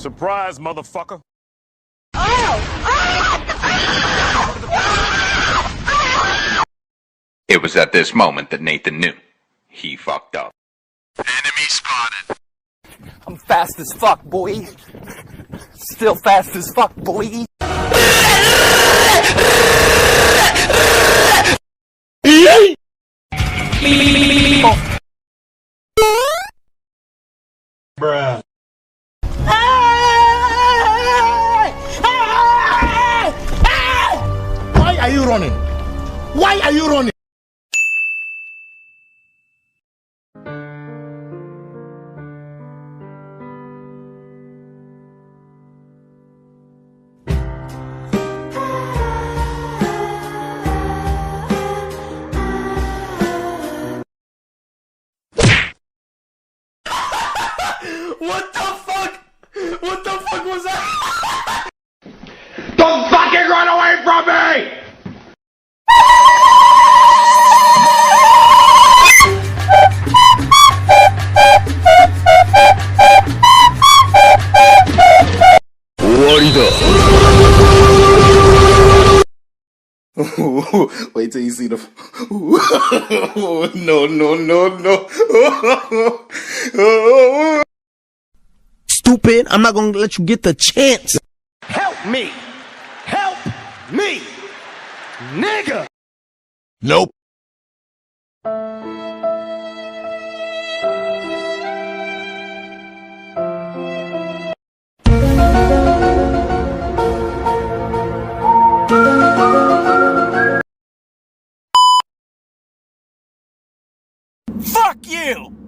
Surprise, motherfucker. It was at this moment that Nathan knew. He fucked up. Enemy spotted. I'm fast as fuck, boy. Still fast as fuck, boy. Bruh. Why are you running? Why are you running? What the fuck? What the fuck was that? Don't fucking run away from me! Wait till you see the. No, no, no, no. Stupid, I'm not gonna let you get the chance. Help me! Help me! Nigga! Nope. Fuck you!